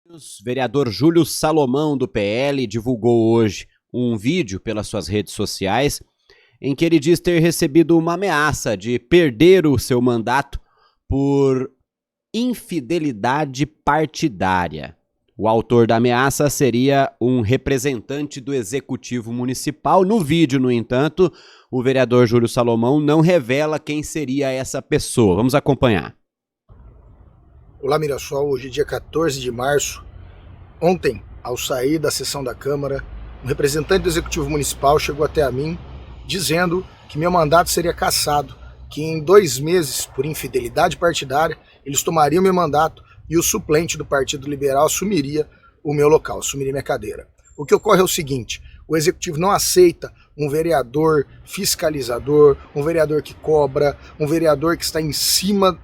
O vereador Júlio Salomão, do PL, divulgou hoje um vídeo pelas suas redes sociais em que ele diz ter recebido uma ameaça de perder o seu mandato por infidelidade partidária. O autor da ameaça seria um representante do Executivo Municipal. No vídeo, no entanto, o vereador Júlio Salomão não revela quem seria essa pessoa. Vamos acompanhar. Olá, Mirassol. Hoje é dia 14 de março. Ontem, ao sair da sessão da Câmara, um representante do Executivo Municipal chegou até a mim dizendo que meu mandato seria cassado, que em 2 meses, por infidelidade partidária, eles tomariam meu mandato e o suplente do Partido Liberal assumiria o meu local, assumiria minha cadeira. O que ocorre é o seguinte: o Executivo não aceita um vereador fiscalizador, um vereador que cobra, um vereador que está em cima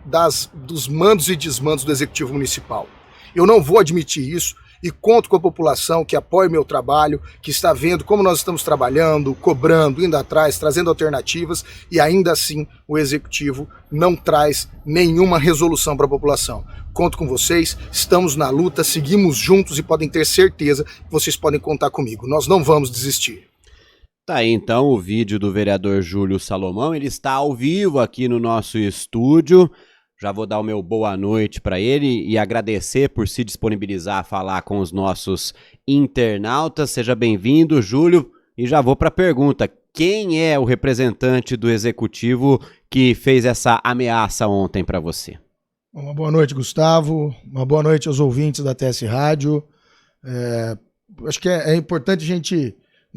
dos mandos e desmandos do Executivo Municipal. Eu não vou admitir isso e conto com a população que apoia o meu trabalho, que está vendo como nós estamos trabalhando, cobrando, indo atrás, trazendo alternativas, e ainda assim o Executivo não traz nenhuma resolução para a população. Conto com vocês, estamos na luta, seguimos juntos e podem ter certeza que vocês podem contar comigo. Nós não vamos desistir. Tá aí então o vídeo do vereador Júlio Salomão, ele está ao vivo aqui no nosso estúdio. Já vou dar o meu boa noite para ele e agradecer por se disponibilizar a falar com os nossos internautas. Seja bem-vindo, Júlio. E já vou para a pergunta: quem é o representante do Executivo que fez essa ameaça ontem para você? Uma boa noite, Gustavo. Uma boa noite aos ouvintes da TS Rádio. Acho que é importante a gente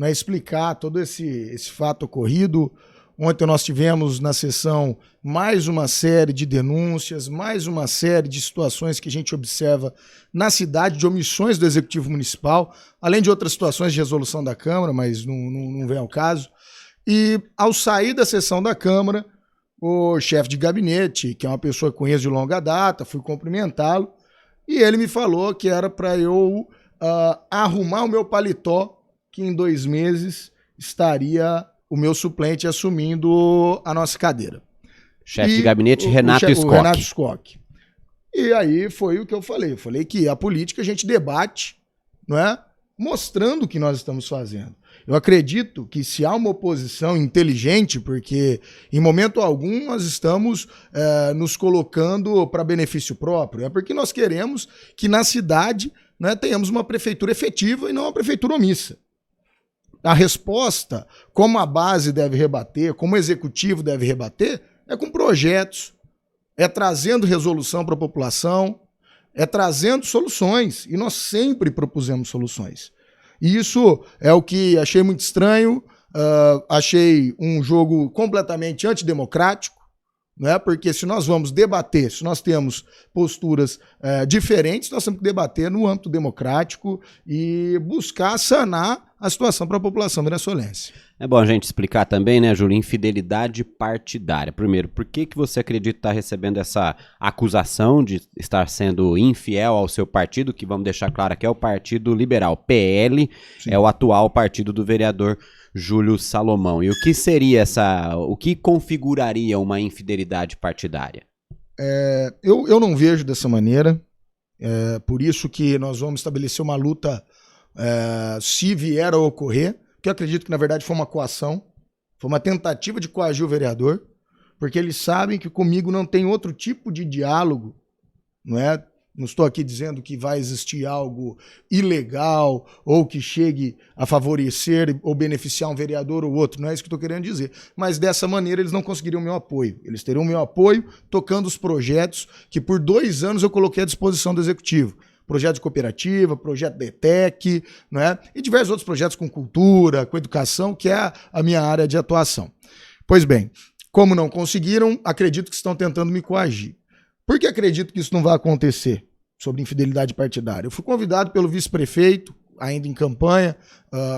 explicar todo esse fato ocorrido. Ontem nós tivemos na sessão mais uma série de denúncias, mais uma série de situações que a gente observa na cidade, de omissões do Executivo Municipal, além de outras situações de resolução da Câmara, mas não vem ao caso. E ao sair da sessão da Câmara, o chefe de gabinete, que é uma pessoa que conheço de longa data, fui cumprimentá-lo, e ele me falou que era para eu arrumar o meu paletó, que em 2 meses estaria o meu suplente assumindo a nossa cadeira. Chefe de gabinete, Renato Scocchi. Renato Scocchi. E aí foi o que eu falei. Eu falei que a política a gente debate, não é? Mostrando o que nós estamos fazendo. Eu acredito que se há uma oposição inteligente, porque em momento algum nós estamos nos colocando para benefício próprio, é porque nós queremos que na cidade, né, tenhamos uma prefeitura efetiva e não uma prefeitura omissa. A resposta, como a base deve rebater, como o executivo deve rebater, é com projetos, é trazendo resolução para a população, é trazendo soluções. E nós sempre propusemos soluções. E isso é o que achei muito estranho, achei um jogo completamente antidemocrático, né? Porque se nós vamos debater, se nós temos posturas diferentes, nós temos que debater no âmbito democrático e buscar sanar a situação para a população venezuelense. É bom a gente explicar também, né, Júlio, infidelidade partidária. Primeiro, por que você acredita estar recebendo essa acusação de estar sendo infiel ao seu partido, que vamos deixar claro que é o Partido Liberal, PL, sim, é o atual partido do vereador Júlio Salomão. E o que seria o que configuraria uma infidelidade partidária? Eu não vejo dessa maneira, por isso que nós vamos estabelecer uma luta se vier a ocorrer, que eu acredito que na verdade foi uma coação, foi uma tentativa de coagir o vereador, porque eles sabem que comigo não tem outro tipo de diálogo, não é? Não estou aqui dizendo que vai existir algo ilegal ou que chegue a favorecer ou beneficiar um vereador ou outro, não é isso que eu estou querendo dizer. Mas dessa maneira eles não conseguiriam meu apoio. Eles teriam meu apoio tocando os projetos que por 2 anos eu coloquei à disposição do Executivo. Projeto de cooperativa, projeto da ETEC, não é? E diversos outros projetos com cultura, com educação, que é a minha área de atuação. Pois bem, como não conseguiram, acredito que estão tentando me coagir. Por que acredito que isso não vai acontecer sobre infidelidade partidária? Eu fui convidado pelo vice-prefeito, ainda em campanha,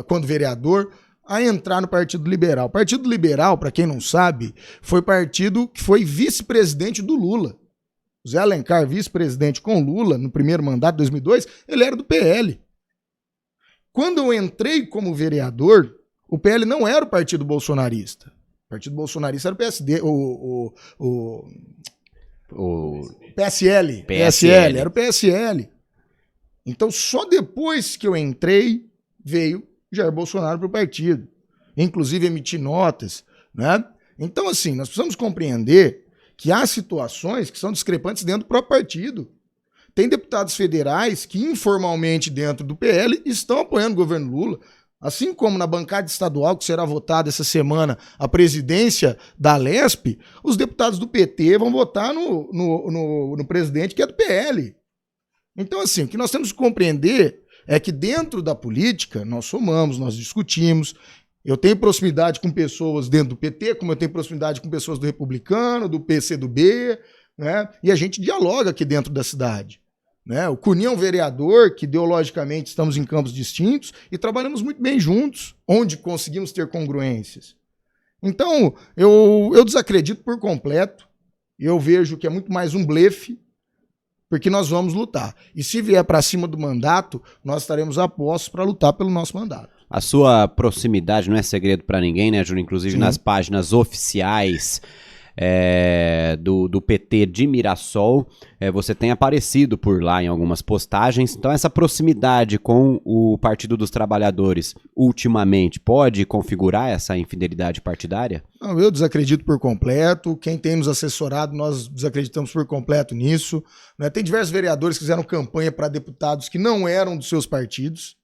quando vereador, a entrar no Partido Liberal. O Partido Liberal, para quem não sabe, foi partido que foi vice-presidente do Lula. Zé Alencar, vice-presidente com Lula, no primeiro mandato, 2002, ele era do PL. Quando eu entrei como vereador, o PL não era o partido bolsonarista. O partido bolsonarista era o PSD, O PSL, era o PSL. Então, só depois que eu entrei, veio Jair Bolsonaro para o partido. Inclusive, emitir notas, né? Então, assim, nós precisamos compreender que há situações que são discrepantes dentro do próprio partido. Tem deputados federais que, informalmente, dentro do PL, estão apoiando o governo Lula. Assim como na bancada estadual, que será votada essa semana, a presidência da Alesp, os deputados do PT vão votar no presidente que é do PL. Então, assim, o que nós temos que compreender é que dentro da política, nós somamos, nós discutimos. Eu tenho proximidade com pessoas dentro do PT, como eu tenho proximidade com pessoas do Republicano, do PCdoB, né? E a gente dialoga aqui dentro da cidade. Né? O Cunha é um vereador que ideologicamente estamos em campos distintos e trabalhamos muito bem juntos, onde conseguimos ter congruências. Então, eu desacredito por completo, eu vejo que é muito mais um blefe, porque nós vamos lutar. E se vier para cima do mandato, nós estaremos a postos para lutar pelo nosso mandato. A sua proximidade não é segredo para ninguém, né, Júlio? Inclusive nas páginas oficiais do PT de Mirassol, você tem aparecido por lá em algumas postagens. Então essa proximidade com o Partido dos Trabalhadores ultimamente pode configurar essa infidelidade partidária? Não, eu desacredito por completo. Quem tem nos assessorado, nós desacreditamos por completo nisso, né? Tem diversos vereadores que fizeram campanha para deputados que não eram dos seus partidos.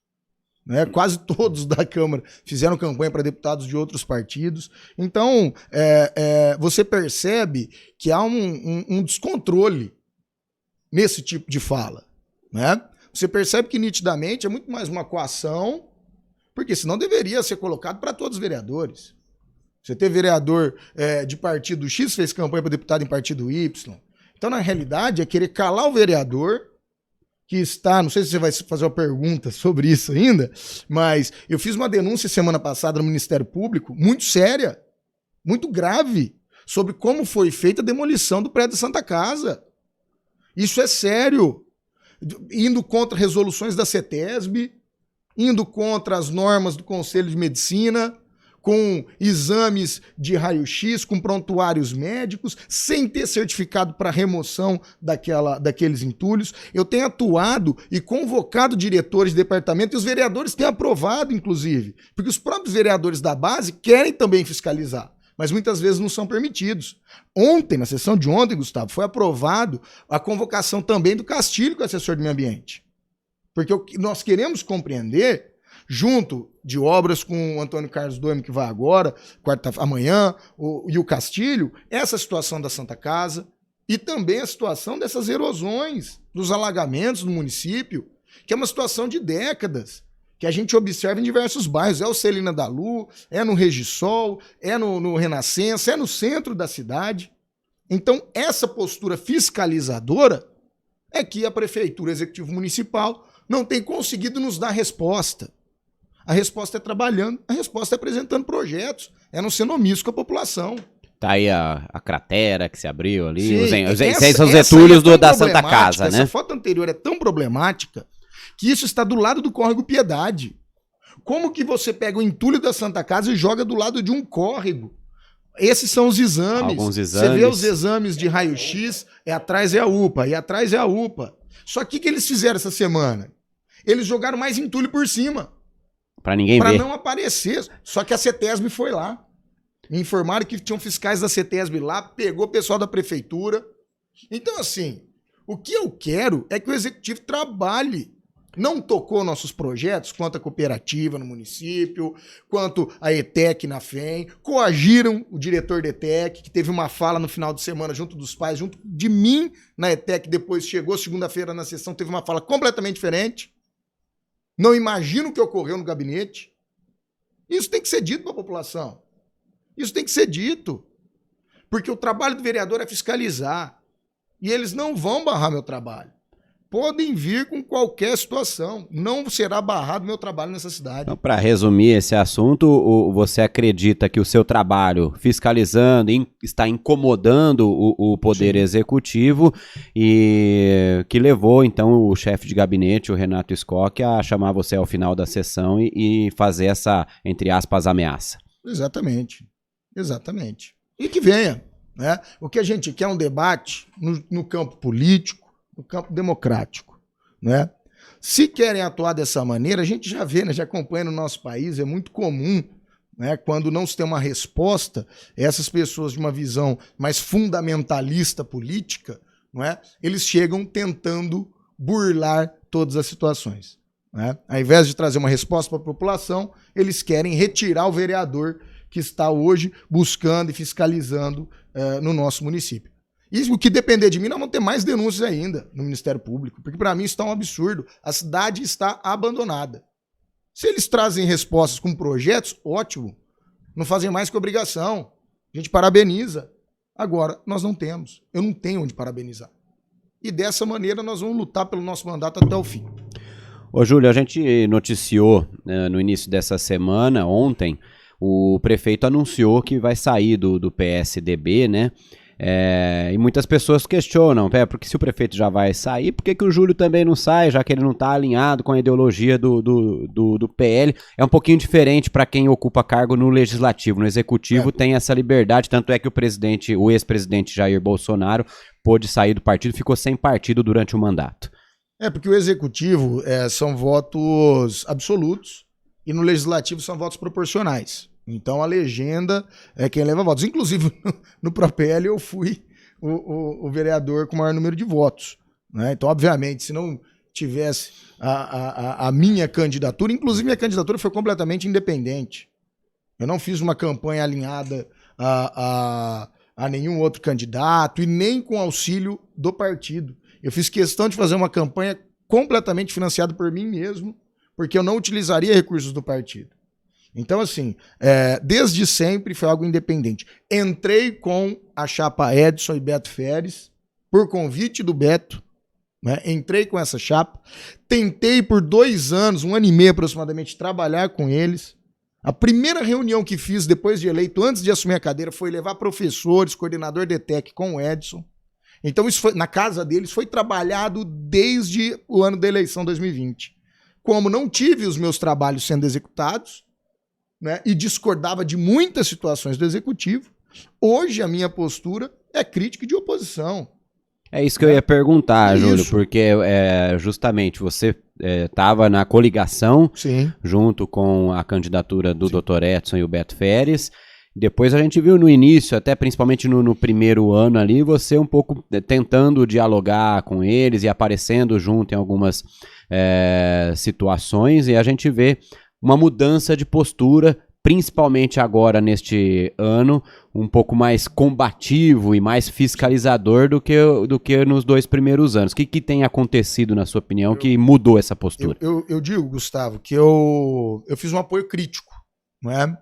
Né? Quase todos da Câmara fizeram campanha para deputados de outros partidos. Então, você percebe que há um descontrole nesse tipo de fala. Né? Você percebe que nitidamente é muito mais uma coação, porque senão deveria ser colocado para todos os vereadores. Você ter vereador de partido X fez campanha para deputado em partido Y. Então, na realidade, é querer calar o vereador que está, não sei se você vai fazer uma pergunta sobre isso ainda, mas eu fiz uma denúncia semana passada no Ministério Público, muito séria, muito grave, sobre como foi feita a demolição do prédio da Santa Casa. Isso é sério. Indo contra resoluções da CETESB, indo contra as normas do Conselho de Medicina, com exames de raio-x, com prontuários médicos, sem ter certificado para remoção daqueles entulhos. Eu tenho atuado e convocado diretores de departamento, e os vereadores têm aprovado, inclusive, porque os próprios vereadores da base querem também fiscalizar, mas muitas vezes não são permitidos. Ontem, na sessão de ontem, Gustavo, foi aprovado a convocação também do Castilho, que é assessor de meio ambiente. Porque nós queremos compreender, junto de obras com o Antônio Carlos Doime, que vai agora, amanhã, e o Castilho, essa situação da Santa Casa e também a situação dessas erosões, dos alagamentos do município, que é uma situação de décadas, que a gente observa em diversos bairros. É o Celina da Lu, é no Regisol, é no Renascença, é no centro da cidade. Então, essa postura fiscalizadora é que a Prefeitura Executivo Municipal não tem conseguido nos dar resposta. A resposta é trabalhando, a resposta é apresentando projetos, é não sendo omisso com a população. Tá aí a cratera que se abriu ali, Sim, os entulhos da Santa Casa, né? Essa foto anterior é tão problemática que isso está do lado do córrego Piedade. Como que você pega o entulho da Santa Casa e joga do lado de um córrego? Esses são os exames. Alguns exames. Você vê os exames de raio-x, atrás é a UPA, e atrás é a UPA. Só que o que eles fizeram essa semana? Eles jogaram mais entulho por cima. Pra ninguém ver. Pra não aparecer. Só que a CETESB foi lá. Me informaram que tinham fiscais da CETESB lá, pegou o pessoal da prefeitura. Então, assim, o que eu quero é que o executivo trabalhe. Não tocou nossos projetos, quanto a cooperativa no município, quanto a ETEC na FEM, coagiram o diretor da ETEC, que teve uma fala no final de semana junto dos pais, junto de mim na ETEC, depois chegou segunda-feira na sessão, teve uma fala completamente diferente. Não imagino o que ocorreu no gabinete. Isso tem que ser dito para a população. Isso tem que ser dito. Porque o trabalho do vereador é fiscalizar. E eles não vão barrar meu trabalho. Podem vir com qualquer situação. Não será barrado meu trabalho nessa cidade. Então, para resumir esse assunto, você acredita que o seu trabalho fiscalizando está incomodando o Poder Executivo e que levou, então, o chefe de gabinete, o Renato Scocchi, a chamar você ao final da sessão e fazer essa, entre aspas, ameaça. Exatamente. Exatamente. E que venha. né? O que a gente quer é um debate no campo político, no campo democrático, né? Se querem atuar dessa maneira, a gente já vê, né, já acompanha no nosso país, é muito comum, né, quando não se tem uma resposta, essas pessoas de uma visão mais fundamentalista política, não é, eles chegam tentando burlar todas as situações. Né? Ao invés de trazer uma resposta para a população, eles querem retirar o vereador que está hoje buscando e fiscalizando no nosso município. E o que depender de mim, nós vamos ter mais denúncias ainda no Ministério Público, porque para mim isso está um absurdo. A cidade está abandonada. Se eles trazem respostas com projetos, ótimo. Não fazem mais que obrigação. A gente parabeniza. Agora, nós não temos. Eu não tenho onde parabenizar. E dessa maneira nós vamos lutar pelo nosso mandato até o fim. Ô Júlio, a gente noticiou no início dessa semana, ontem, o prefeito anunciou que vai sair do PSDB, né? E muitas pessoas questionam, porque se o prefeito já vai sair, por que o Júlio também não sai, já que ele não está alinhado com a ideologia do PL? É um pouquinho diferente para quem ocupa cargo no legislativo. No executivo tem essa liberdade, tanto é que o ex-presidente Jair Bolsonaro pôde sair do partido, ficou sem partido durante o mandato. Porque o executivo são votos absolutos e no legislativo são votos proporcionais. Então a legenda é quem leva votos. Inclusive no ProPL eu fui o vereador com o maior número de votos. Né? Então, obviamente, se não tivesse a minha candidatura, inclusive minha candidatura foi completamente independente. Eu não fiz uma campanha alinhada a nenhum outro candidato e nem com auxílio do partido. Eu fiz questão de fazer uma campanha completamente financiada por mim mesmo, porque eu não utilizaria recursos do partido. Então, assim, desde sempre foi algo independente. Entrei com a chapa Edson e Beto Feres, por convite do Beto, né? Entrei com essa chapa, tentei por 2 anos, 1 ano e meio aproximadamente, trabalhar com eles. A primeira reunião que fiz depois de eleito, antes de assumir a cadeira, foi levar professores, coordenador de TEC com o Edson. Então, isso foi, na casa deles, foi trabalhado desde o ano da eleição 2020. Como não tive os meus trabalhos sendo executados, né, e discordava de muitas situações do executivo, hoje a minha postura é crítica e de oposição. É isso que eu ia perguntar, Júlio, porque justamente você estava na coligação, sim, junto com a candidatura do Dr. Edson e o Beto Feres. Depois a gente viu no início, até principalmente no primeiro ano ali, você um pouco tentando dialogar com eles e aparecendo junto em algumas situações, e a gente vê uma mudança de postura, principalmente agora neste ano, um pouco mais combativo e mais fiscalizador do que nos 2 primeiros anos. O que tem acontecido, na sua opinião, que mudou essa postura? Eu digo, Gustavo, que eu fiz um apoio crítico, não é?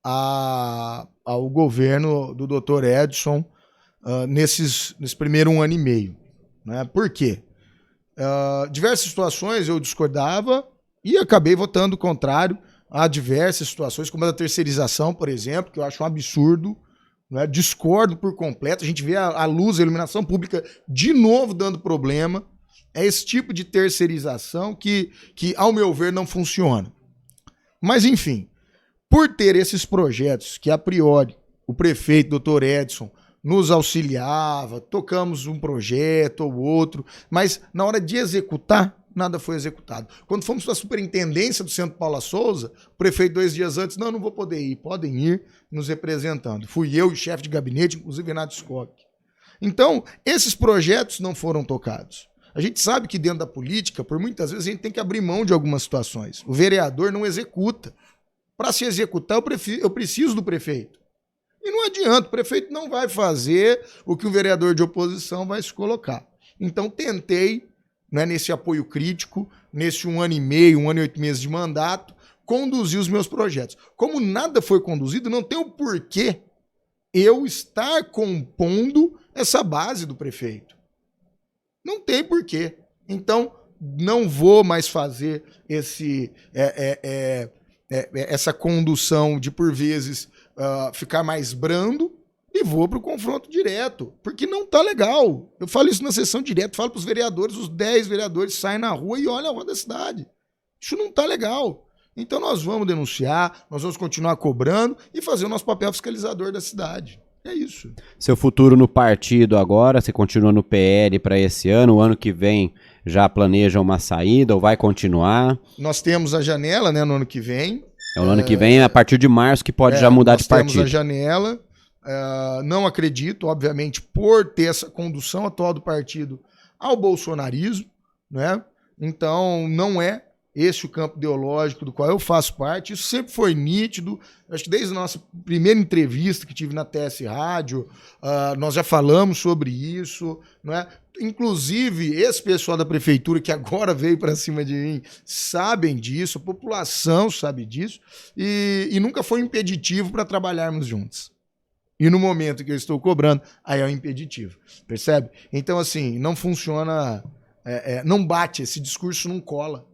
Ao governo do Dr. Edson nesse primeiro 1 ano e meio. Né? Por quê? Diversas situações eu discordava e acabei votando contrário a diversas situações, como a da terceirização, por exemplo, que eu acho um absurdo. Né? Discordo por completo. A gente vê a luz, a iluminação pública de novo dando problema. É esse tipo de terceirização que, ao meu ver, não funciona. Mas, enfim, por ter esses projetos que, a priori, o prefeito, Dr. Edson, nos auxiliava, tocamos um projeto ou outro, mas na hora de executar, nada foi executado. Quando fomos para a superintendência do Centro Paula Souza, o prefeito 2 dias antes, não vou poder ir, podem ir nos representando. Fui eu e o chefe de gabinete, inclusive Renato Skock. Então, esses projetos não foram tocados. A gente sabe que dentro da política, por muitas vezes, a gente tem que abrir mão de algumas situações. O vereador não executa. Para se executar, eu preciso do prefeito. E não adianta, o prefeito não vai fazer o que um vereador de oposição vai se colocar. Então, tentei, né, nesse apoio crítico, nesse 1 ano e meio, 1 ano e 8 meses de mandato, conduzir os meus projetos. Como nada foi conduzido, não tem o porquê eu estar compondo essa base do prefeito. Não tem porquê. Então, não vou mais fazer essa condução de, por vezes, ficar mais brando, e vou para o confronto direto, porque não tá legal. Eu falo isso na sessão direta, falo para os vereadores, os 10 vereadores saem na rua e olham a rua da cidade. Isso não tá legal. Então nós vamos denunciar, nós vamos continuar cobrando e fazer o nosso papel fiscalizador da cidade. É isso. Seu futuro no partido agora, você continua no PL para esse ano, o ano que vem já planeja uma saída ou vai continuar? Nós temos a janela, né, no ano que vem. É o ano que vem, a partir de março, que pode já mudar de partido. Nós temos a janela. Não acredito, obviamente, por ter essa condução atual do partido ao bolsonarismo, né? Então, não é esse o campo ideológico do qual eu faço parte. Isso sempre foi nítido. Acho que desde a nossa primeira entrevista que tive na TS Rádio, nós já falamos sobre isso, não é? Inclusive, esse pessoal da prefeitura que agora veio para cima de mim sabem disso, a população sabe disso, e nunca foi impeditivo para trabalharmos juntos. E no momento que eu estou cobrando, aí é um impeditivo, percebe? Então, assim, não funciona, não bate, esse discurso não cola,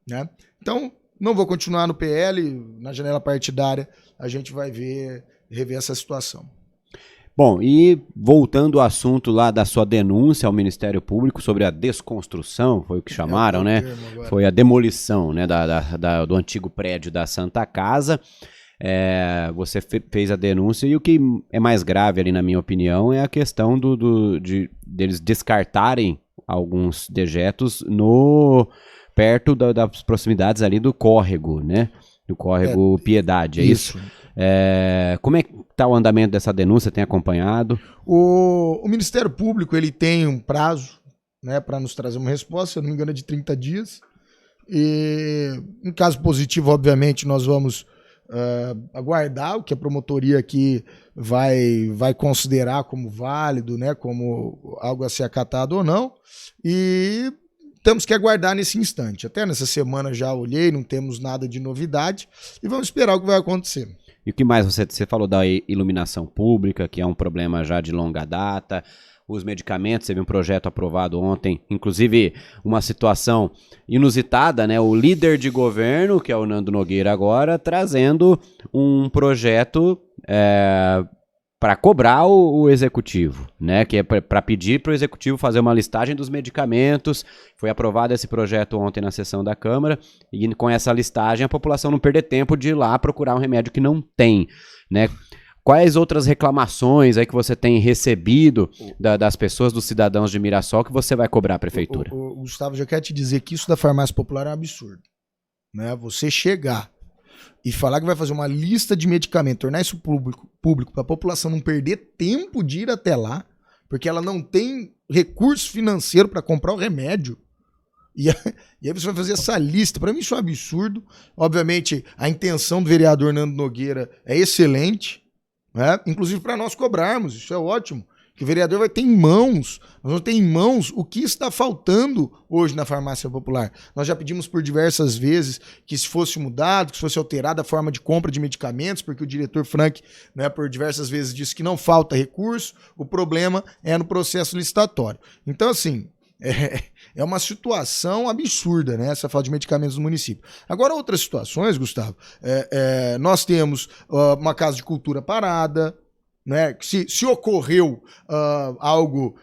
né? Então, não vou continuar no PL, na janela partidária, a gente vai rever essa situação. Bom, e voltando ao assunto lá da sua denúncia ao Ministério Público sobre a desconstrução, foi o que chamaram, né? Foi a demolição, né, do antigo prédio da Santa Casa. Você fez a denúncia e o que é mais grave ali, na minha opinião, é a questão deles descartarem alguns dejetos perto das proximidades ali do córrego, né? Do córrego Piedade, é isso? Como é que está o andamento dessa denúncia? Tem acompanhado? O Ministério Público ele tem um prazo, né, para nos trazer uma resposta, se eu não me engano é de 30 dias. E em caso positivo, obviamente, nós vamos aguardar o que a promotoria aqui vai considerar como válido, né, como algo a ser acatado ou não. E temos que aguardar nesse instante. Até nessa semana já olhei, não temos nada de novidade e vamos esperar o que vai acontecer. E o que mais você falou da iluminação pública, que é um problema já de longa data, os medicamentos, teve um projeto aprovado ontem, inclusive uma situação inusitada, né? O líder de governo, que é o Nando Nogueira agora, trazendo um projeto para cobrar o executivo, né? Que é para pedir para o executivo fazer uma listagem dos medicamentos. Foi aprovado esse projeto ontem na sessão da Câmara e com essa listagem a população não perder tempo de ir lá procurar um remédio que não tem, né? Quais outras reclamações aí que você tem recebido das pessoas, dos cidadãos de Mirassol, que você vai cobrar a prefeitura? Gustavo, já quero te dizer que isso da farmácia popular é um absurdo, né? Você chegar e falar que vai fazer uma lista de medicamentos, tornar isso público para a população não perder tempo de ir até lá, porque ela não tem recurso financeiro para comprar o remédio. E aí você vai fazer essa lista. Para mim isso é um absurdo. Obviamente a intenção do vereador Nando Nogueira é excelente, né? Inclusive para nós cobrarmos, isso é ótimo. Que o vereador vai ter em mãos, nós vamos ter em mãos o que está faltando hoje na farmácia popular. Nós já pedimos por diversas vezes que se fosse mudado, que se fosse alterada a forma de compra de medicamentos, porque o diretor Frank, né, por diversas vezes disse que não falta recurso, o problema é no processo licitatório. Então, assim, é uma situação absurda, né, essa falta de medicamentos no município. Agora, outras situações, Gustavo, nós temos uma casa de cultura parada, né? Se ocorreu algo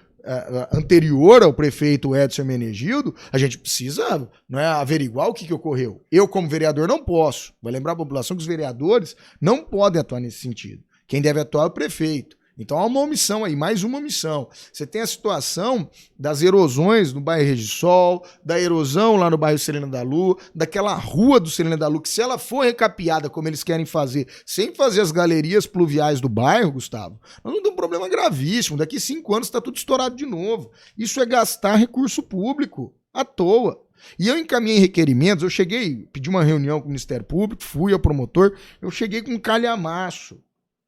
anterior ao prefeito Edson Menegildo, a gente precisa, né, averiguar o que ocorreu. Eu, como vereador, não posso. Vai lembrar a população que os vereadores não podem atuar nesse sentido. Quem deve atuar é o prefeito. Então há uma omissão aí, mais uma omissão. Você tem a situação das erosões no bairro Regisol, da erosão lá no bairro Serena da Lu, daquela rua do Serena da Lu, que se ela for recapeada como eles querem fazer, sem fazer as galerias pluviais do bairro, Gustavo, nós vamos ter um problema gravíssimo. Daqui 5 anos está tudo estourado de novo. Isso é gastar recurso público à toa. E eu encaminhei requerimentos, eu cheguei, pedi uma reunião com o Ministério Público, fui ao promotor, eu cheguei com um calhamaço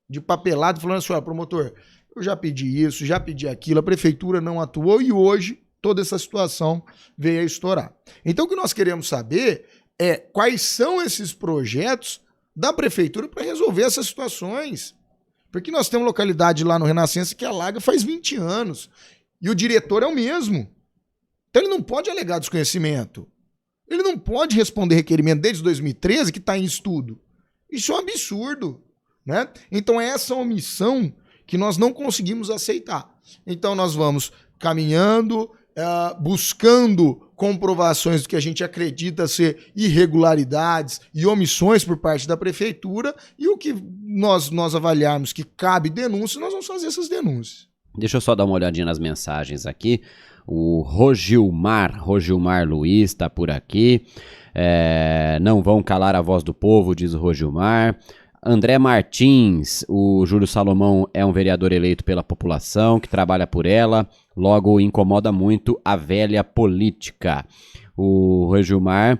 de papelado, falando assim, promotor, eu já pedi isso, já pedi aquilo, a prefeitura não atuou e hoje toda essa situação veio a estourar. Então o que nós queremos saber é quais são esses projetos da prefeitura para resolver essas situações. Porque nós temos localidade lá no Renascença que alaga faz 20 anos e o diretor é o mesmo. Então ele não pode alegar desconhecimento. Ele não pode responder requerimento desde 2013 que está em estudo. Isso é um absurdo. Né? Então é essa omissão que nós não conseguimos aceitar. Então nós vamos caminhando, buscando comprovações do que a gente acredita ser irregularidades e omissões por parte da prefeitura, e o que nós avaliarmos que cabe denúncia, nós vamos fazer essas denúncias. Deixa eu só dar uma olhadinha nas mensagens aqui. O Rogilmar Luiz está por aqui. Não vão calar a voz do povo, diz o Rogilmar. André Martins, o Júlio Salomão é um vereador eleito pela população, que trabalha por ela, logo incomoda muito a velha política. O Rogilmar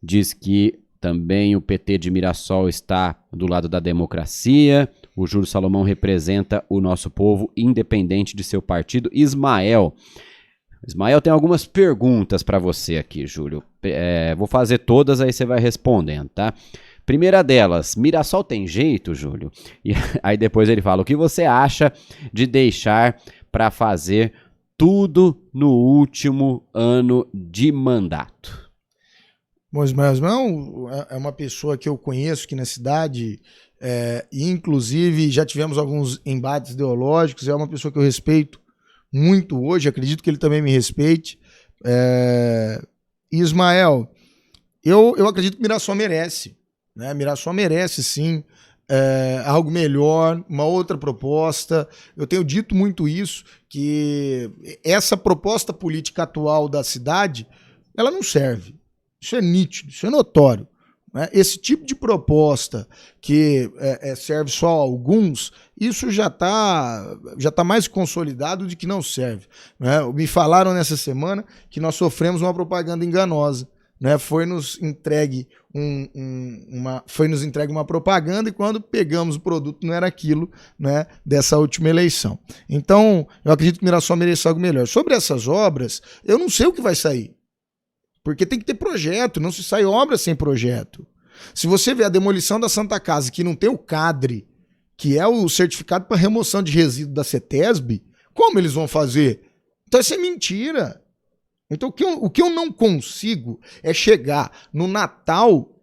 diz que também o PT de Mirassol está do lado da democracia. O Júlio Salomão representa o nosso povo, independente de seu partido. Ismael tem algumas perguntas para você aqui, Júlio. Vou fazer todas, aí você vai respondendo, tá? Primeira delas, Mirassol tem jeito, Júlio? E aí depois ele fala, o que você acha de deixar para fazer tudo no último ano de mandato? Bom, Ismael é uma pessoa que eu conheço aqui na cidade, e inclusive já tivemos alguns embates ideológicos, é uma pessoa que eu respeito muito hoje, acredito que ele também me respeite. Ismael, eu acredito que Mirassol merece. Né? Mirassol merece sim algo melhor, uma outra proposta. Eu tenho dito muito isso, que essa proposta política atual da cidade, ela não serve. Isso é nítido, isso é notório. Né? Esse tipo de proposta que serve só a alguns, isso já tá mais consolidado de que não serve. Né? Me falaram nessa semana que nós sofremos uma propaganda enganosa. Né, foi nos entregue uma propaganda, e quando pegamos o produto não era aquilo, né, dessa última eleição. Então, eu acredito que Mirassol merece algo melhor. Sobre essas obras, eu não sei o que vai sair, porque tem que ter projeto, não se sai obra sem projeto. Se você vê a demolição da Santa Casa, que não tem o CADRE, que é o certificado para remoção de resíduo da CETESB, como eles vão fazer? Então isso é mentira. Então o que eu não consigo é chegar no Natal,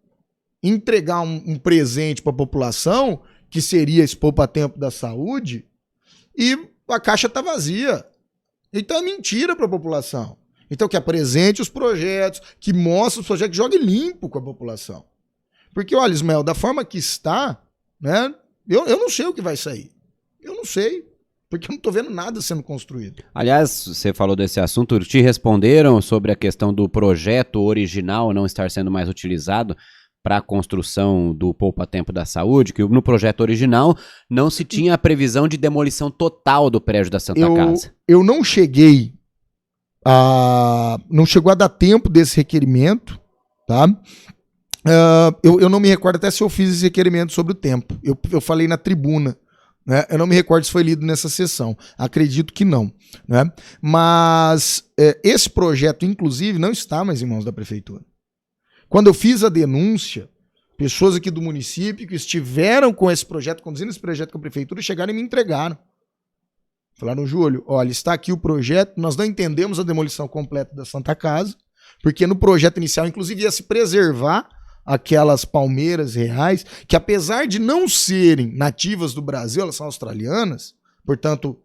entregar um presente para a população, que seria esse poupa-tempo da saúde, e a caixa está vazia. Então é mentira para a população. Então que apresente os projetos, que mostre os projetos, que jogue limpo com a população. Porque, olha, Ismael, da forma que está, né, eu não sei o que vai sair. Eu não sei. Porque eu não estou vendo nada sendo construído. Aliás, você falou desse assunto, te responderam sobre a questão do projeto original não estar sendo mais utilizado para a construção do poupa-tempo da saúde, que no projeto original não se tinha a previsão de demolição total do prédio da Santa Casa. Eu não cheguei não chegou a dar tempo desse requerimento, tá? Eu não me recordo até se eu fiz esse requerimento sobre o tempo. Eu falei na tribuna. Né? Eu não me recordo se foi lido nessa sessão. Acredito que não. Né? Mas esse projeto, inclusive, não está mais em mãos da prefeitura. Quando eu fiz a denúncia, pessoas aqui do município que estiveram com esse projeto, conduzindo esse projeto com a prefeitura, chegaram e me entregaram. Falaram, Júlio, olha, está aqui o projeto, nós não entendemos a demolição completa da Santa Casa, porque no projeto inicial, inclusive, ia se preservar aquelas palmeiras reais, que apesar de não serem nativas do Brasil, elas são australianas, portanto,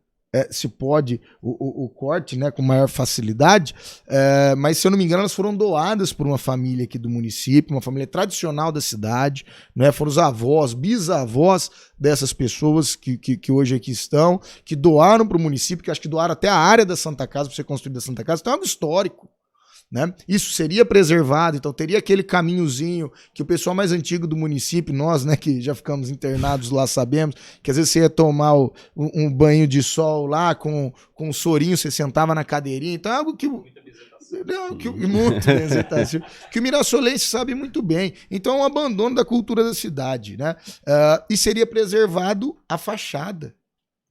se pode o corte, né, com maior facilidade, mas se eu não me engano elas foram doadas por uma família aqui do município, uma família tradicional da cidade, né, foram os avós, bisavós dessas pessoas que hoje aqui estão, que doaram para o município, que acho que doaram até a área da Santa Casa para ser construída a Santa Casa, então é algo histórico. Né? Isso seria preservado, então teria aquele caminhozinho que o pessoal mais antigo do município, nós, né, que já ficamos internados lá, sabemos que às vezes você ia tomar um banho de sol lá com um sorinho, você sentava na cadeirinha, então é algo que muita visitação, que o mirassolense sabe muito bem. Então é um abandono da cultura da cidade, né? E seria preservado a fachada,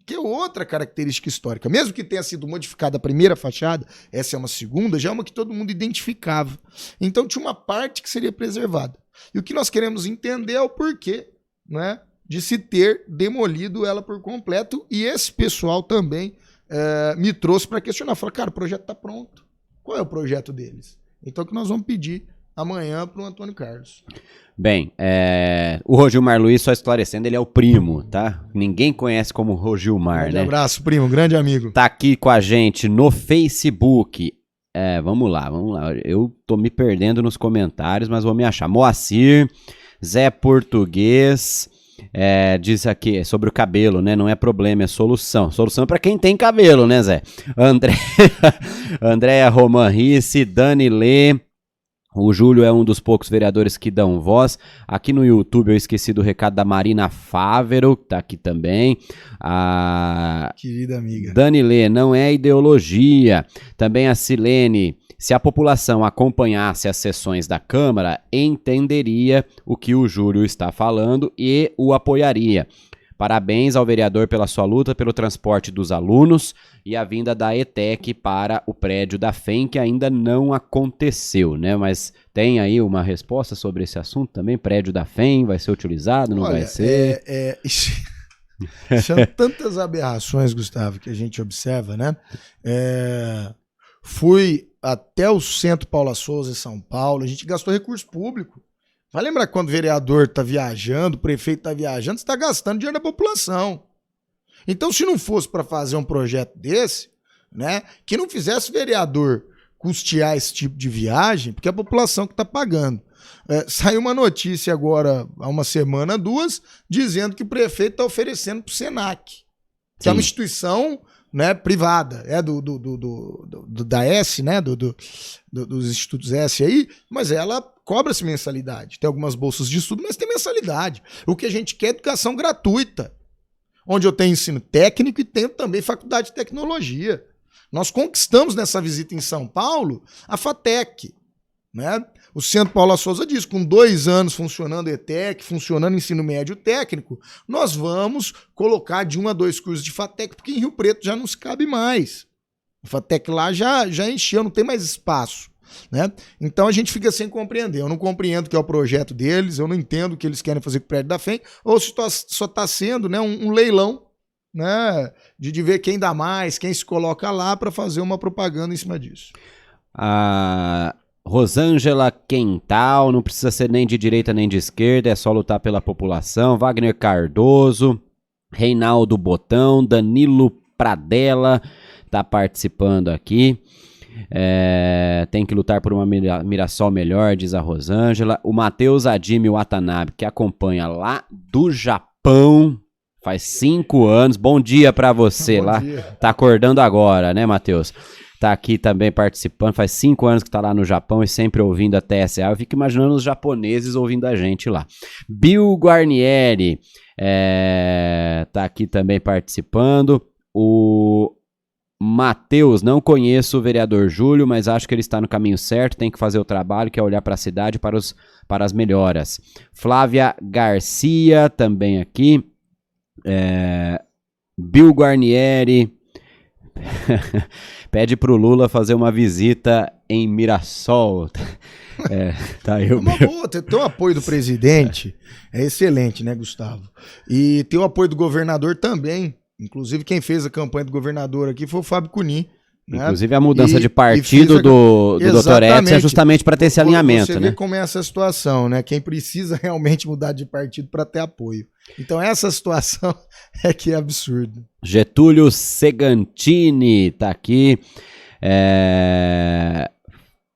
que é outra característica histórica. Mesmo que tenha sido modificada a primeira fachada, essa é uma segunda, já é uma que todo mundo identificava. Então tinha uma parte que seria preservada. E o que nós queremos entender é o porquê, né, de se ter demolido ela por completo. E esse pessoal também me trouxe para questionar. Falei, cara, o projeto está pronto. Qual é o projeto deles? Então o que nós vamos pedir amanhã para o Antônio Carlos. Bem, o Rogilmar Luiz, só esclarecendo, ele é o primo, tá? Ninguém conhece como Rogilmar, né? Um abraço, primo, grande amigo. Tá aqui com a gente no Facebook, Vamos lá. Eu tô me perdendo nos comentários, mas vou me achar. Moacir, Zé Português, diz aqui sobre o cabelo, né? Não é problema, é solução. Solução para quem tem cabelo, né, Zé? Andréa Roman Risse, Dani Lê. O Júlio é um dos poucos vereadores que dão voz. Aqui no YouTube eu esqueci do recado da Marina Fávero, que tá aqui também. Querida amiga. Dani Lê, não é ideologia. Também a Silene, se a população acompanhasse as sessões da Câmara, entenderia o que o Júlio está falando e o apoiaria. Parabéns ao vereador pela sua luta pelo transporte dos alunos e a vinda da ETEC para o prédio da FEM, que ainda não aconteceu, né? Mas tem aí uma resposta sobre esse assunto também? Prédio da FEM vai ser utilizado, não vai ser? São tantas aberrações, Gustavo, que a gente observa, né? Fui até o Centro Paula Souza, em São Paulo, a gente gastou recurso público. Vai lembrar quando o vereador está viajando, o prefeito está viajando, você está gastando dinheiro da população. Então, se não fosse para fazer um projeto desse, né, que não fizesse o vereador custear esse tipo de viagem, porque é a população que está pagando. Saiu uma notícia agora, há uma semana, 2, dizendo que o prefeito está oferecendo para o Senac, que é uma instituição, né, privada, da S, né, dos institutos S aí, mas ela cobra-se mensalidade. Tem algumas bolsas de estudo, mas tem mensalidade. O que a gente quer é educação gratuita, onde eu tenho ensino técnico e tenho também faculdade de tecnologia. Nós conquistamos nessa visita em São Paulo a FATEC, né? O Centro Paula Souza diz, com 2 anos funcionando ETEC, funcionando ensino médio técnico, nós vamos colocar de 1 a 2 cursos de FATEC, porque em Rio Preto já não se cabe mais. O FATEC lá já encheu, não tem mais espaço, né? Então a gente fica sem compreender. Eu não compreendo o que é o projeto deles, eu não entendo o que eles querem fazer com o prédio da FEM, ou se só está sendo, né, um leilão, né, de ver quem dá mais, quem se coloca lá para fazer uma propaganda em cima disso. Rosângela Quental, não precisa ser nem de direita nem de esquerda, é só lutar pela população. Wagner Cardoso, Reinaldo Botão, Danilo Pradella tá participando aqui. Tem que lutar por uma Mirassol melhor, diz a Rosângela. O Matheus Adimi Watanabe, que acompanha lá do Japão, faz 5 anos. Bom dia pra você lá. Dia. Tá acordando agora, né, Matheus? Tá aqui também participando, faz 5 anos que tá lá no Japão e sempre ouvindo a TSA. Eu fico imaginando os japoneses ouvindo a gente lá. Bill Guarnieri tá aqui também participando. O Matheus, não conheço o vereador Júlio, mas acho que ele está no caminho certo, tem que fazer o trabalho, que é olhar para a cidade, para as melhoras. Flávia Garcia também aqui. Bill Guarnieri pede pro Lula fazer uma visita em Mirassol. Tá aí uma boa, ter o apoio do presidente é excelente, né, Gustavo? E ter o apoio do governador também. Inclusive quem fez a campanha do governador aqui foi o Fábio Cuny. Né? Inclusive a mudança de partido do Dr. Edson é justamente para ter esse alinhamento. Você né? vê como é essa situação, né? Quem precisa realmente mudar de partido para ter apoio. Então essa situação é que é absurdo. Getúlio Segantini tá aqui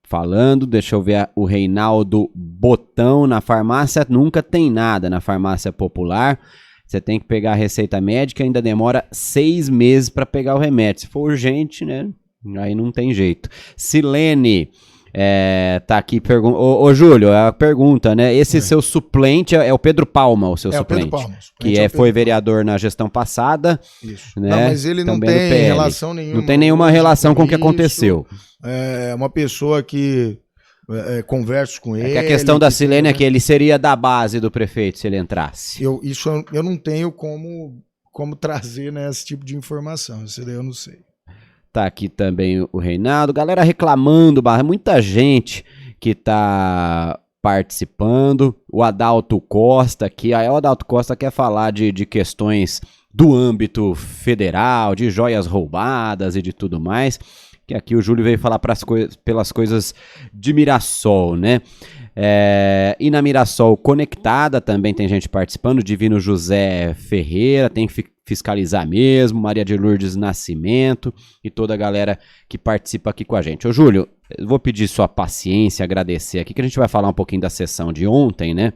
falando, deixa eu ver o Reinaldo Botão. Na farmácia nunca tem nada, na farmácia popular. Você tem que pegar a receita médica, ainda demora 6 meses para pegar o remédio. Se for urgente, né? Aí não tem jeito. Silene tá aqui perguntando. Ô, Júlio, é a pergunta, né? Esse seu suplente é o Pedro Palma, o seu suplente. O Pedro Palma. Que foi vereador na gestão passada. Isso. Né? Não, mas ele não Também tem relação nenhuma. Não tem nenhuma relação com o que aconteceu. É uma pessoa que converso com ele. Que a questão da Silene é que ele seria da base do prefeito se ele entrasse. Eu não tenho como trazer, né, esse tipo de informação. Isso daí eu não sei. Tá aqui também o Reinaldo. Galera reclamando, muita gente que tá participando. O Adalto Costa aqui. Aí o Adalto Costa quer falar de questões do âmbito federal, de joias roubadas e de tudo mais. Que aqui o Júlio veio falar pelas coisas de Mirassol, né? E na Mirassol Conectada também tem gente participando, Divino José Ferreira, tem que fiscalizar mesmo, Maria de Lourdes Nascimento e toda a galera que participa aqui com a gente. Ô Júlio, eu vou pedir sua paciência, agradecer aqui, que a gente vai falar um pouquinho da sessão de ontem, né?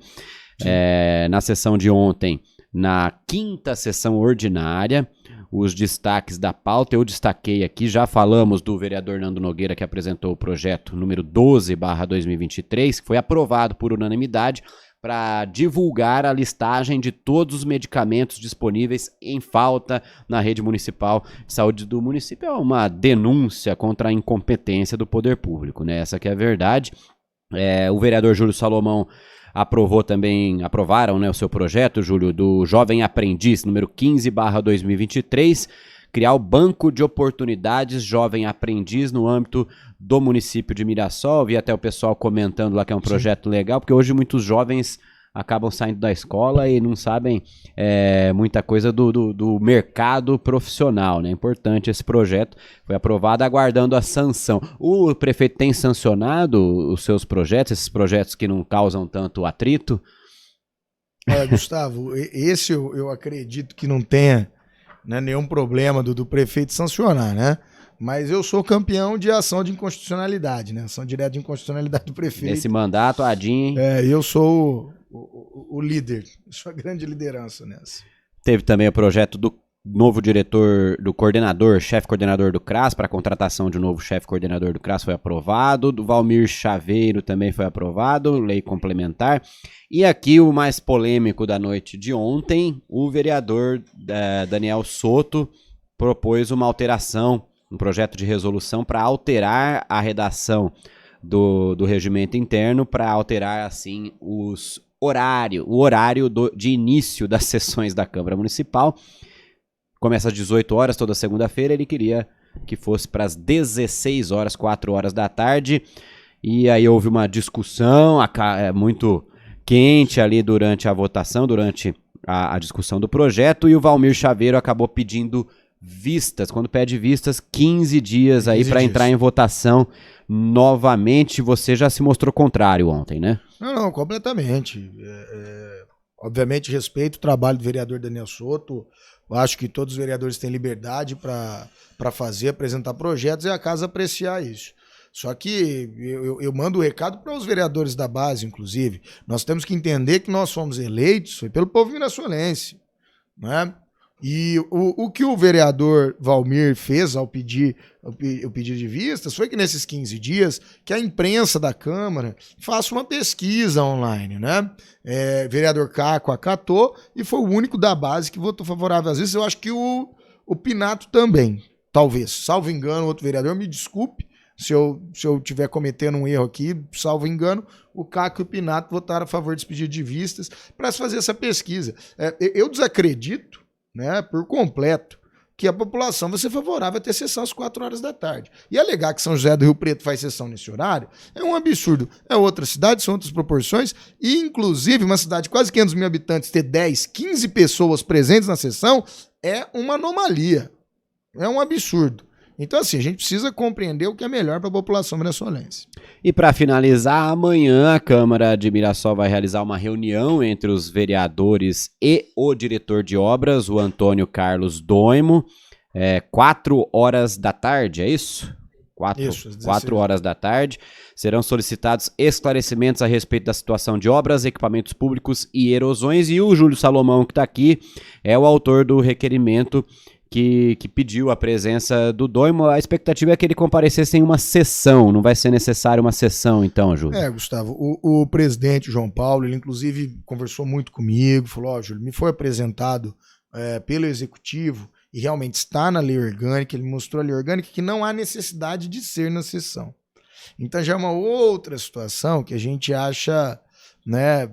Na sessão de ontem, na quinta sessão ordinária, os destaques da pauta, eu destaquei aqui, já falamos do vereador Nando Nogueira, que apresentou o projeto número 12/2023, que foi aprovado por unanimidade para divulgar a listagem de todos os medicamentos disponíveis em falta na rede municipal de saúde do município. É uma denúncia contra a incompetência do poder público, né? Essa que é a verdade. O vereador Júlio Salomão aprovaram, né, o seu projeto, Júlio, do Jovem Aprendiz, número 15/2023, criar o Banco de Oportunidades Jovem Aprendiz no âmbito do município de Mirassol. Vi até o pessoal comentando lá que é um projeto legal, porque hoje muitos jovens acabam saindo da escola e não sabem muita coisa do mercado profissional, né? Importante esse projeto, foi aprovado, aguardando a sanção. O prefeito tem sancionado os seus projetos, esses projetos que não causam tanto atrito? Gustavo, esse eu acredito que não tenha, né, nenhum problema do prefeito sancionar, né? Mas eu sou campeão de ação de inconstitucionalidade, né? Ação direta de inconstitucionalidade do prefeito. Nesse mandato, Adin... eu sou o líder, sou a grande liderança nessa. Teve também o projeto do novo diretor, do coordenador, chefe coordenador do CRAS, para a contratação de um novo chefe coordenador do CRAS, foi aprovado. Do Valmir Chaveiro também foi aprovado, lei complementar. E aqui o mais polêmico da noite de ontem, o vereador Daniel Soto propôs uma alteração, um projeto de resolução para alterar a redação do regimento interno, para alterar assim o horário de início das sessões da Câmara Municipal. Começa às 18 horas toda segunda-feira, ele queria que fosse para as 16 horas, 4 horas da tarde, e aí houve uma discussão muito quente ali durante a votação, durante a discussão do projeto, e o Valmir Chaveiro acabou pedindo vistas, quando pede vistas, 15 dias aí para entrar em votação novamente. Você já se mostrou contrário ontem, né? Não, completamente. Obviamente respeito o trabalho do vereador Daniel Soto. Eu acho que todos os vereadores têm liberdade para apresentar projetos e a casa apreciar isso. Só que eu mando o recado para os vereadores da base, inclusive. Nós temos que entender que nós fomos eleitos foi pelo povo mirassolense, né? E o que o vereador Valmir fez ao pedir o pedido de vistas foi que nesses 15 dias que a imprensa da Câmara faça uma pesquisa online, né? Vereador Caco acatou e foi o único da base que votou favorável às vistas. Eu acho que o Pinato também, talvez. Salvo engano, outro vereador, me desculpe se eu estiver cometendo um erro aqui, salvo engano, o Caco e o Pinato votaram a favor desse pedido de vistas para se fazer essa pesquisa. Eu desacredito, né, por completo, que a população vai ser favorável a ter sessão às 4 horas da tarde. E alegar que São José do Rio Preto faz sessão nesse horário é um absurdo. É outra cidade, são outras proporções, e inclusive uma cidade de quase 500 mil habitantes ter 10, 15 pessoas presentes na sessão é uma anomalia. É um absurdo. Então, assim, a gente precisa compreender o que é melhor para a população mirassolense. E para finalizar, amanhã a Câmara de Mirassol vai realizar uma reunião entre os vereadores e o diretor de obras, o Antônio Carlos Doimo, 4 horas da tarde, é isso? 4 horas da tarde. Serão solicitados esclarecimentos a respeito da situação de obras, equipamentos públicos e erosões. E o Júlio Salomão, que está aqui, é o autor do requerimento que pediu a presença do Doimo. A expectativa é que ele comparecesse em uma sessão, não vai ser necessário uma sessão então, Júlio? Gustavo, o presidente João Paulo, ele inclusive conversou muito comigo, falou, Júlio, me foi apresentado pelo executivo e realmente está na lei orgânica, ele mostrou a lei orgânica que não há necessidade de ser na sessão. Então já é uma outra situação que a gente acha, né,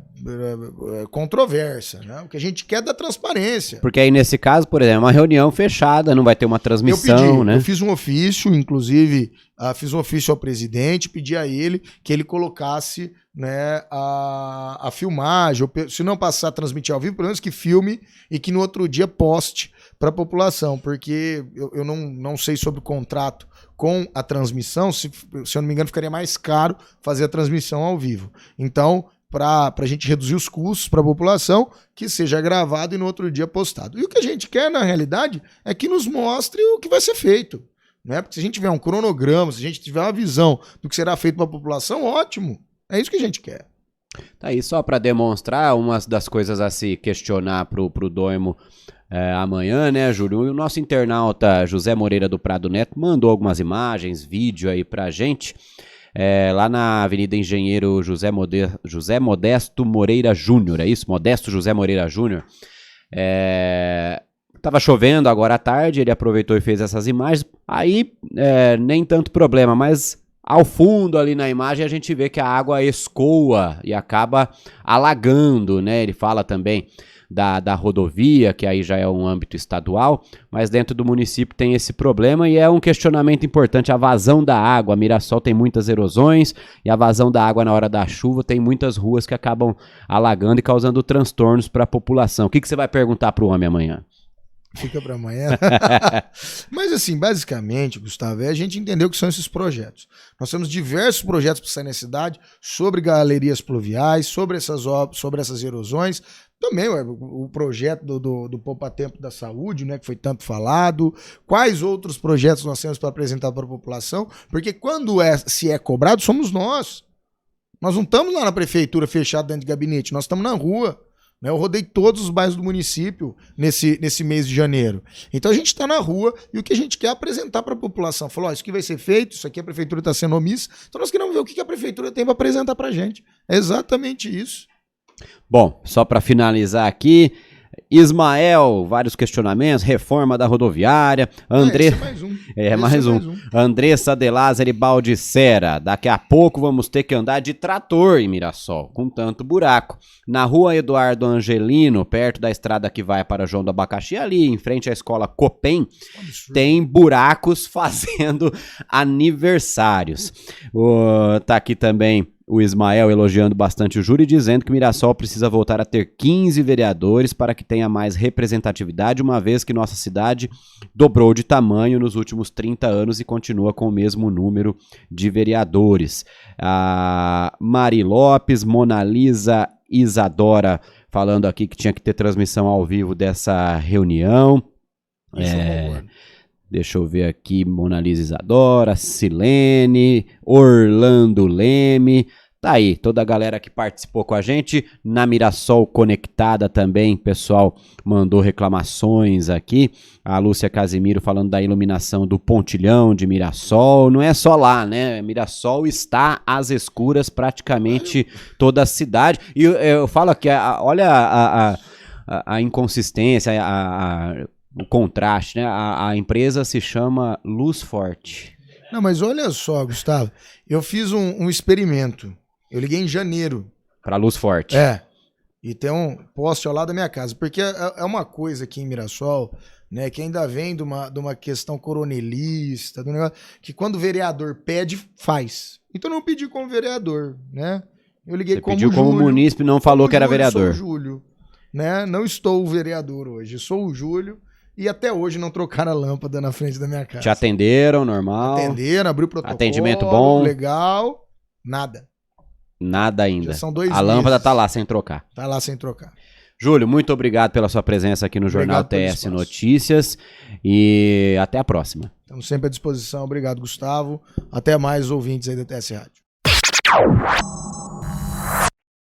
controversa, né? O que a gente quer é da transparência. Porque aí nesse caso, por exemplo, é uma reunião fechada, não vai ter uma transmissão, né? Eu fiz um ofício, inclusive, fiz um ofício ao presidente, pedi a ele que ele colocasse, né, a filmagem, ou, se não passar a transmitir ao vivo, pelo menos que filme e que no outro dia poste, para a população, porque eu não sei sobre o contrato com a transmissão, se eu não me engano, ficaria mais caro fazer a transmissão ao vivo. Então, para a gente reduzir os custos para a população, que seja gravado e no outro dia postado. E o que a gente quer, na realidade, é que nos mostre o que vai ser feito. Né? Porque se a gente tiver um cronograma, se a gente tiver uma visão do que será feito para a população, ótimo. É isso que a gente quer. Tá aí só para demonstrar uma das coisas a se questionar pro Doimo amanhã, né, Júlio? O nosso internauta José Moreira do Prado Neto mandou algumas imagens, vídeo aí pra gente. Lá na Avenida Engenheiro José Modesto Moreira Júnior, é isso? Modesto José Moreira Júnior. Tava chovendo agora à tarde, ele aproveitou e fez essas imagens. Aí, nem tanto problema, mas ao fundo ali na imagem a gente vê que a água escoa e acaba alagando, né? Ele fala também da rodovia, que aí já é um âmbito estadual, mas dentro do município tem esse problema e é um questionamento importante, a vazão da água. Mirassol tem muitas erosões e a vazão da água na hora da chuva tem muitas ruas que acabam alagando e causando transtornos para a população. O que você vai perguntar para o homem amanhã? Fica para amanhã. Mas assim, basicamente, Gustavo, a gente entendeu o que são esses projetos. Nós temos diversos projetos para sair na cidade sobre galerias pluviais, sobre essas obras, sobre essas erosões. Também o projeto do Poupa Tempo da Saúde, né, que foi tanto falado. Quais outros projetos nós temos para apresentar para a população? Porque quando se é cobrado, somos nós. Nós não estamos lá na prefeitura fechado dentro de gabinete, nós estamos na rua. Eu rodei todos os bairros do município nesse mês de janeiro. Então a gente está na rua e o que a gente quer é apresentar para a população. Falou, isso aqui vai ser feito, isso aqui a prefeitura está sendo omissa. Então nós queremos ver o que a prefeitura tem para apresentar para a gente. É exatamente isso. Bom, só para finalizar aqui, Ismael, vários questionamentos, reforma da rodoviária, mais um. Andressa de Lázaro Baldissera, daqui a pouco vamos ter que andar de trator em Mirassol, com tanto buraco. Na rua Eduardo Angelino, perto da estrada que vai para João do Abacaxi, ali em frente à escola Copem, tem buracos fazendo aniversários. Tá aqui também o Ismael elogiando bastante o júri, dizendo que Mirassol precisa voltar a ter 15 vereadores para que tenha mais representatividade, uma vez que nossa cidade dobrou de tamanho nos últimos 30 anos e continua com o mesmo número de vereadores. A Mari Lopes, Mona Lisa Isadora falando aqui que tinha que ter transmissão ao vivo dessa reunião. Deixa eu ver aqui, Mona Lisa Isadora, Silene, Orlando Leme, tá aí, toda a galera que participou com a gente, na Mirassol Conectada também, pessoal mandou reclamações aqui, a Lúcia Casimiro falando da iluminação do pontilhão de Mirassol, não é só lá, né, Mirassol está às escuras praticamente toda a cidade, e eu falo aqui, olha a inconsistência, o contraste, né? A empresa se chama Luz Forte. Não, mas olha só, Gustavo, eu fiz um experimento. Eu liguei em janeiro. Para Luz Forte. E tem um poste ao lado da minha casa. Porque é uma coisa aqui em Mirassol, né, que ainda vem de uma questão coronelista, do negócio, que quando o vereador pede, faz. Então eu não pedi como vereador, né? Eu liguei Você pediu como munícipe, não falou que era vereador. Sou o Júlio, né? Não estou o vereador hoje, sou o Júlio. E até hoje não trocaram a lâmpada na frente da minha casa. Te atenderam, normal? Atenderam, abriu o protocolo. Atendimento bom? Legal. Nada. Nada ainda. Já são 2 meses. A lâmpada tá lá sem trocar. Tá lá sem trocar. Júlio, muito obrigado pela sua presença aqui no Jornal TS Notícias. E até a próxima. Estamos sempre à disposição. Obrigado, Gustavo. Até mais, ouvintes aí da TS Rádio.